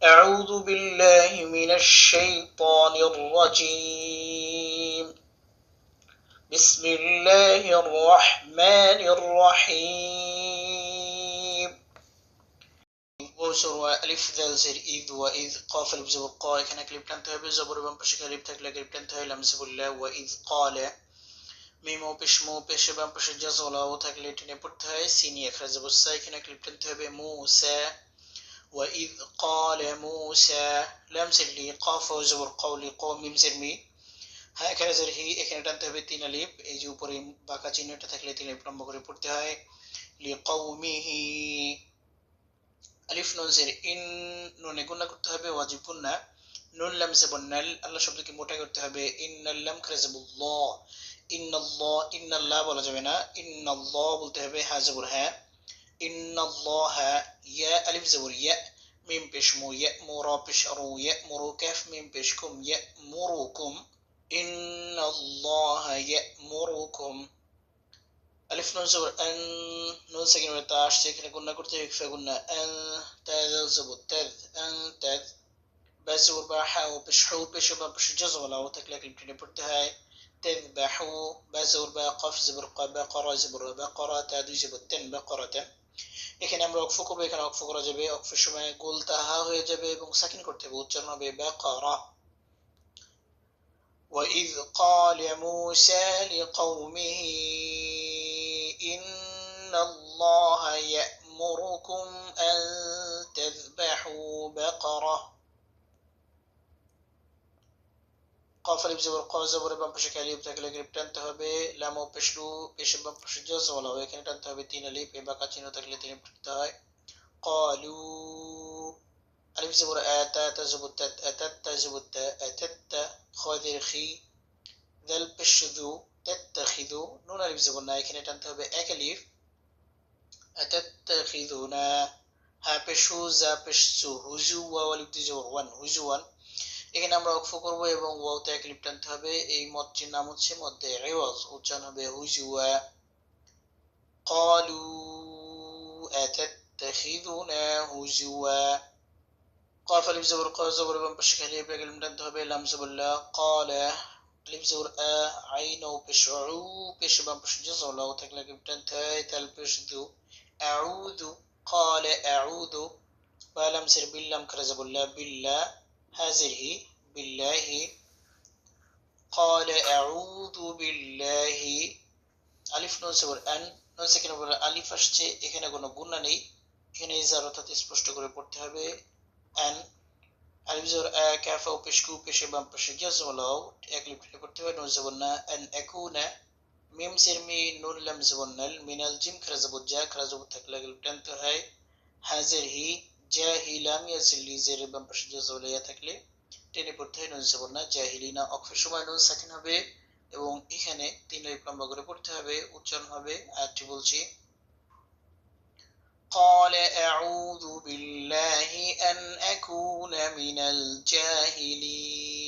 أعوذ بالله من الشيطان الرجيم بسم الله الرحمن الرحيم বছর আলিফ দাল জের ঈদ ওয়া ঈদ قاف আলিফ জবর ক এখানে ক্লিপ টানতে হবে জবর এবং পাশে আলিফ থাকলে ক্লিপ টানতে হয় লাম সাবুল্লাহ ওয়া ঈদ ক্বালা মিম ও পেশ মু পেশ এবং পাশে জাযলা ও থাকলে টেনে পড়তে হয় সিন ইখরাজ বসা এখানে ক্লিপ টানতে হবে মুসা وإذ قال موسى لام سرلي قاف وزبر قولي قوم মিম সেরমি হ্যাঁ এখানে জের হি এখানে টানতে হবে তিন আলিফ এই যে উপরে বাঁকা চিহ্নটা থাকলে তিন আলিফ লম্বা করে পড়তে হয় লিকৌমিহি আলিফ নুন জের ইন নুনে গুণা করতে হবে ওয়াজিব গুণা নুন লাম সে বন্নাল আল্লাহ শব্দকে মোটা করতে হবে ইন্নাল্লাম খারাজাবুল্লাহ ইন্নাল্লাহ বলা যাবে না ইন্নাল্লাহ বলতে হবে হ্যাঁ জবর হ্যাঁ ইন্নাল্লাহা ইয়া আলিফ জবর ইয়া মিম পেশ মু ইয়ামুরা পেশ রু ইয়ামুরু কাফ মিম পেশ কুম ইয়ামুরুকুম ইন্নাল্লাহা ইয়ামুরুকুম আলিফ নুন জবর আন নুন সেকেন্ড তা আসছে এখানে গুণা করতে হবে ইকফা গুণা আন তাজ জবর তাজ আন তাজ বা জবর বা হা ও পেশ হু পেশ বা পেশ জাযলা ও থাকলে ক্লিপটি পড়তে হয় তাযবাহু বা জবর বা কফ জবর ক বা করা জবর বা করা তা দুই জবর তেন বা করাতেন এখানে আমরা অক্ফ করবো এখানে অক্ফ করা যাবে অক্ফের সময় গোল তাহা হয়ে যাবে এবং সাকিন করতে হবে উচ্চারণ হবে বাকারা وإذ قال موسى لقومه إن الله يأمركم أن تذبحوا بقرة قاف الف زبر قا زبر বাম পাশে আলিফ থাকলে গ্রিপ টানতে হবে লাম ও পেশলু পেশে বাম পাশে জজ বলা হয় এখানে টানতে হবে তিন আলিফ এ বাঁকা চিহ্ন থাকলে তিন পড়তে হয় قالوا ألف زبر آتا تزبط أتت تزبط أتت خاذر خي ذل بشذو تتخذو نون ألف زبر نا এখানে টানতে হবে এক আলিফ أتتخذونا হা পেশু যা পেশু হুজু ওয়া আলিফ দি জবর ওয়ান হুজুয়ান এখানে আমরা ওয়াকফ করব এবং ওয়াওতে এক আলিফ টানতে হবে এই মতটির নাম হচ্ছে মদ্দে ইওয়াজ উচ্চারণ হবে হুজুয়া قالوا أتتخذنا هزوا قاف ألف زبر قا زبر بام بشك ألف بقلم دنت هبه لام زبر لا قال ألف زبر عين بشعو بش بام بش جزء لا وتكلك بدنت هاي تل بش ذو أعوذ قال أعوذ بالام سر باللام كرزب الله بالله هذه بالله قال أعوذ بالله ألف نون زبر أن নন সেকেন্ড বলে আলিফ আসছে এখানে কোনো গুণা নেই এখানে ইজার অর্থাৎ স্পষ্ট করে পড়তে হবে আন আলিফ জবর আ কাফ ও পেশকু পেশে বাম পেশে জাযলাও এক লিপ পড়তে হবে নুন জবরনা আন আকুনা মিম সিরমি নুন লাম জবরনাল মিনাল জিম খারাজাবুত জা খারাজাবুত থাকলে লিপ টানতে হয় হাজির হি জাহিলাম ইয়াজিলি জের বাম পেশে জাযলায়া থাকলে টেনে পড়তে হয় নুন জবরনা জাহিলিনা অক্ষর সময় নুন সাকিন হবে এবং এখানে তিন লিপ লম্বা করে পড়তে হবে উচ্চারণ হবে আয়াতটি বলছি قال أعوذ بالله أن أكون من الجاهلين